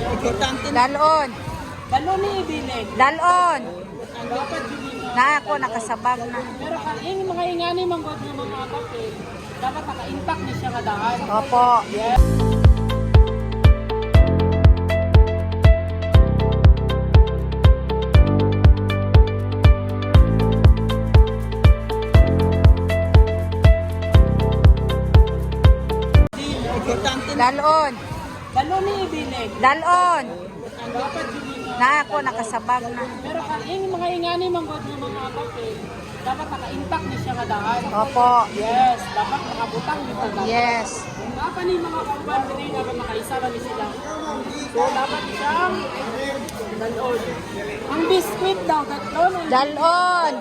Dalon. Dalon ni ibilin. Dalon. Dapat yun Na ako, nakasabag na. pero yung mga ingani manggod ng mga papel, dapat naka-intact ni siya kadaan. Opo. Yes. Dalon. Dalon ni ibilin. Dalon. Dapat yun Na ako, nakasabag na. pero yung mga ingani manggod ng mga papel, dapat naka-intact ni siya kadaan. Opo. Yes, dapat nakabutang ni kadaan. Yes. Dapat ni mga kauban dili dapat makaisa ba ni sila. So dapat siyang dalon. Ang biscuit daw dalon. Dalon.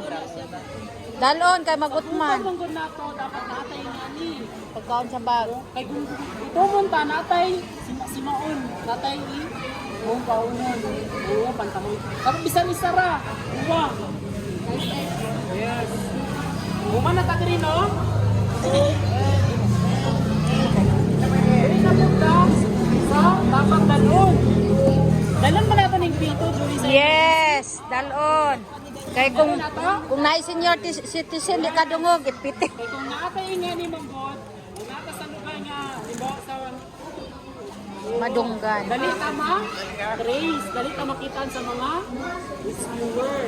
Dalon kay magutman. Ang manggod nato dapat natay ngani. Pagkaon sa bag. Kay kung tumon ta natay simaon natay i kung kaunon. Oo pantahoy. Pero bisan isara. Uwa. Yes. Uma na ta diri no? Dili na punta sa dapat dalon. Dalon man nato ning pito Julie sa. Yes, dalon. Kay kung naay senior citizen di ka dungog itpitik. Kay kung naatay ngani manggod, nata sa lugar nga ibo sa Madunggan. dali ka ma trace, dali ka makitaan sa mga viewer.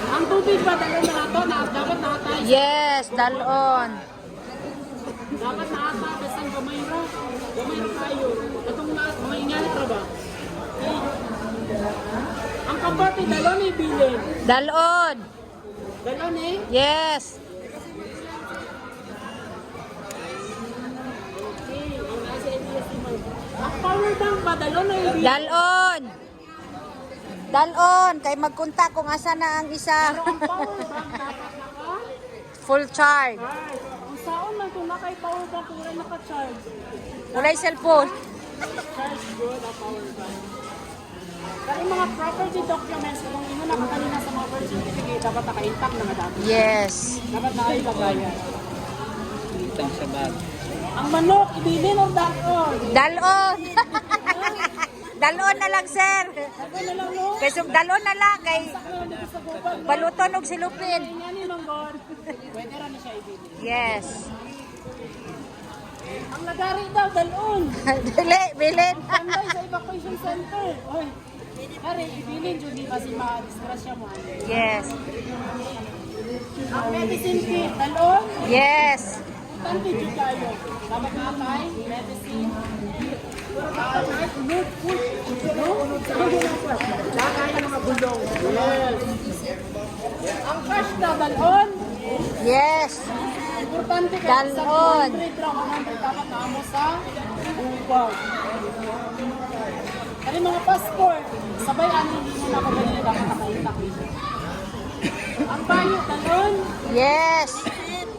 Ang tubig ba dalon na nato na dapat natay. Yes, dalon. Dapat naata besang gamay ra. Gamay ra kayo. Katong mga ingani ra ba? Okay. Ang kapati dalon ni bilin. Dalon. Dalon eh. Yes. Okay, ang nasa ABS mo. Ang power bank ba dalon na bilin? Dalon. Dalon kay magkunta kung asa na ang isa. Pero ang power bank dapat naka Full charge. Right. Ang saon man kung nakay power bank kung wala naka-charge. Walay cellphone. Charge good ang power bank. Kaya yung mga property documents, kung ino na kanina sa mga birth certificate, dapat naka-intact na dapat. Yes. Dapat nakailagayan. Itang sa bag. Ang manok, ibilin o dakon? Dalon. Dalon na lang, sir. Ako na lang no? Kay dalon na lang kay Sakno, dito sa guban. baluton og silupin. Nga ni Manggod. Pwede rin siya ibilin. Yes. Ang nagari daw, dalon. Dili, bilin. Panday sa evacuation center. Oy. Kare, ibilin dyan di kasi ma-disgrasya mo. Yes. Ang medicine kit, dalon. Yes. Tanti dyan kayo. Dapat natay, medicine. Dapat natay, unod, push. No? Dapat yung mga bulong. Yes. Ang cash na, dalon. Yes. Importante ka Dalon. sa 100 lang, 100 dapat na mo sa upang. Kaya mga passport, sabay ano hindi mo nakabali dapat nakaitak dito. Ang bayo, dalon. Yes.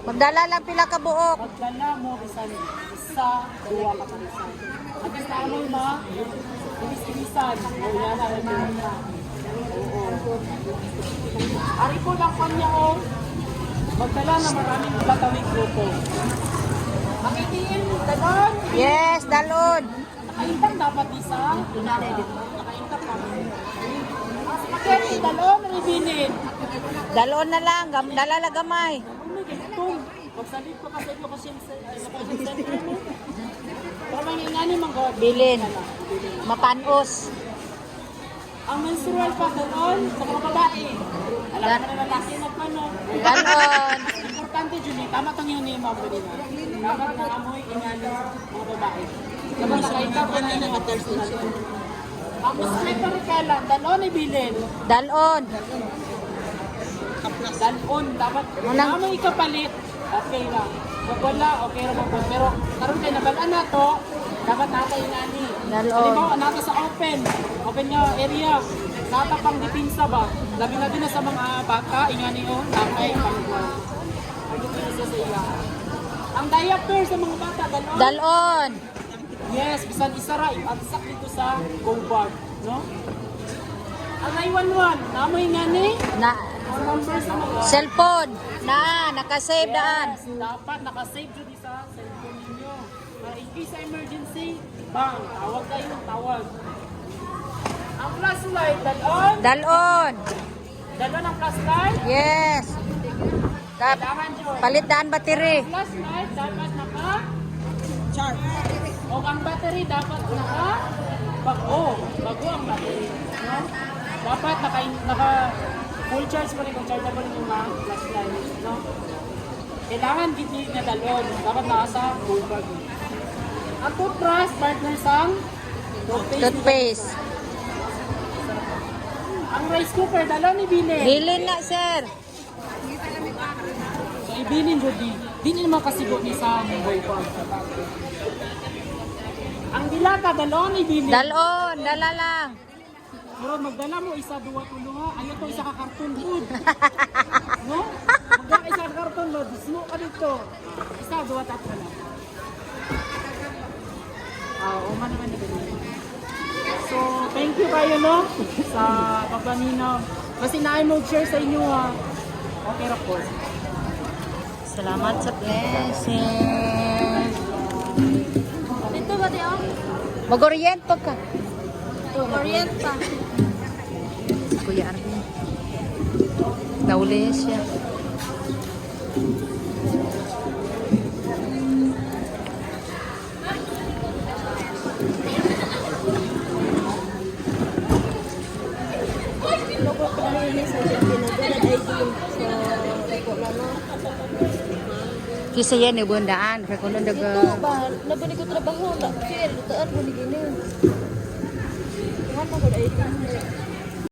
Magdala lang pila ka buok. Magdala mo bisan isa, duwa ka pa bisan. At ang tamo ma, bilis-bilisan. O yan na rin na. Oo. Ari ko lang kanya o. Magdala na maraming batawing grupo. Ang ATM, dalon. Yes, dalon. Nakaintang dapat isa. Nakaintang kami. Ang spaghetti, dalon, ribinin. Dalon na lang, dala la gamay. Ano ganitong? Magsalit ko kasi location center mo. Pero may ingani manggod. Bilin. Mapanos. Ang menstrual pa doon sa mga babae. Alam mo na lalaki na pa no. Dalon. Importante dyan eh. Tama tang yun eh mga pwede na. Dapat na amoy ingani mga babae. Dapat nakaita pa na yung personal. Ang musme pa rin kailan. Dalon ibilin. Dalon. Dalon. Dapat amoy ikapalit. Okay lang. Pag wala, okay lang po. Pero karoon kayo nabalaan na to, dapat nata ingani. Dalon. Halimbawa, nata sa open nga area. Nata pang dipinsa ba? Labi-labi na sa mga bata, ingani o, nakay, pangguan. Dipinsa sa ila. Ang diaper sa mga bata, dalon. Dalon. Yes, bisan isara, ipatak dito sa go bag, no? Ang 911, namoy ingani. Na Ang number sa mga cellphone. Na naka-save daan. Yes, dapat nakasave dyan sa cellphone ninyo. Para in case sa emergency, Bang, tawag kayo, tawag. Ang flashlight, dalon. Dalon. Dalon ang flashlight. Yes. Kailangan yun. Palit daan battery. Flashlight dapat naka-charge. O ang battery dapat bago ang battery. No? Dapat naka full charge pa rin kung chargeable yung mga flashlight. No? Kailangan gitni na dalon. Dapat nasa full bag. Ang toothbrush, partner sang Toothpaste. Ang rice cooker, dalon ibili. Bilin na, sir. So, ibilin Jody. Di niyo naman kasigo ni sa boy ko. Ang dilata, dalon ibili. Dalon. Dala lang. Pero magdala mo isa, duwa, tulo ha. Ayaw to isa ka karton food. No? Magdala isa ka karton food. Dismo ka dito. Isa, duwa, tatlo lang. Uma naman na ganun. So, thank you kayo no sa pagpaminaw. Kasi naay mo share sa inyo ha. Okay, of course. Salamat sa blessing. Dito ba di ako? Mag-oriento ka. Orient pa. Si Kuya Arvin. Nauli siya. Logo ko na yun sa pinagalan ay din sa ko na no. Kisa yan, ibundaan. Kaya kung nung Dito ba? Nabuni ko trabaho na. Sir, taan mo ni gini. Ano ko ay din.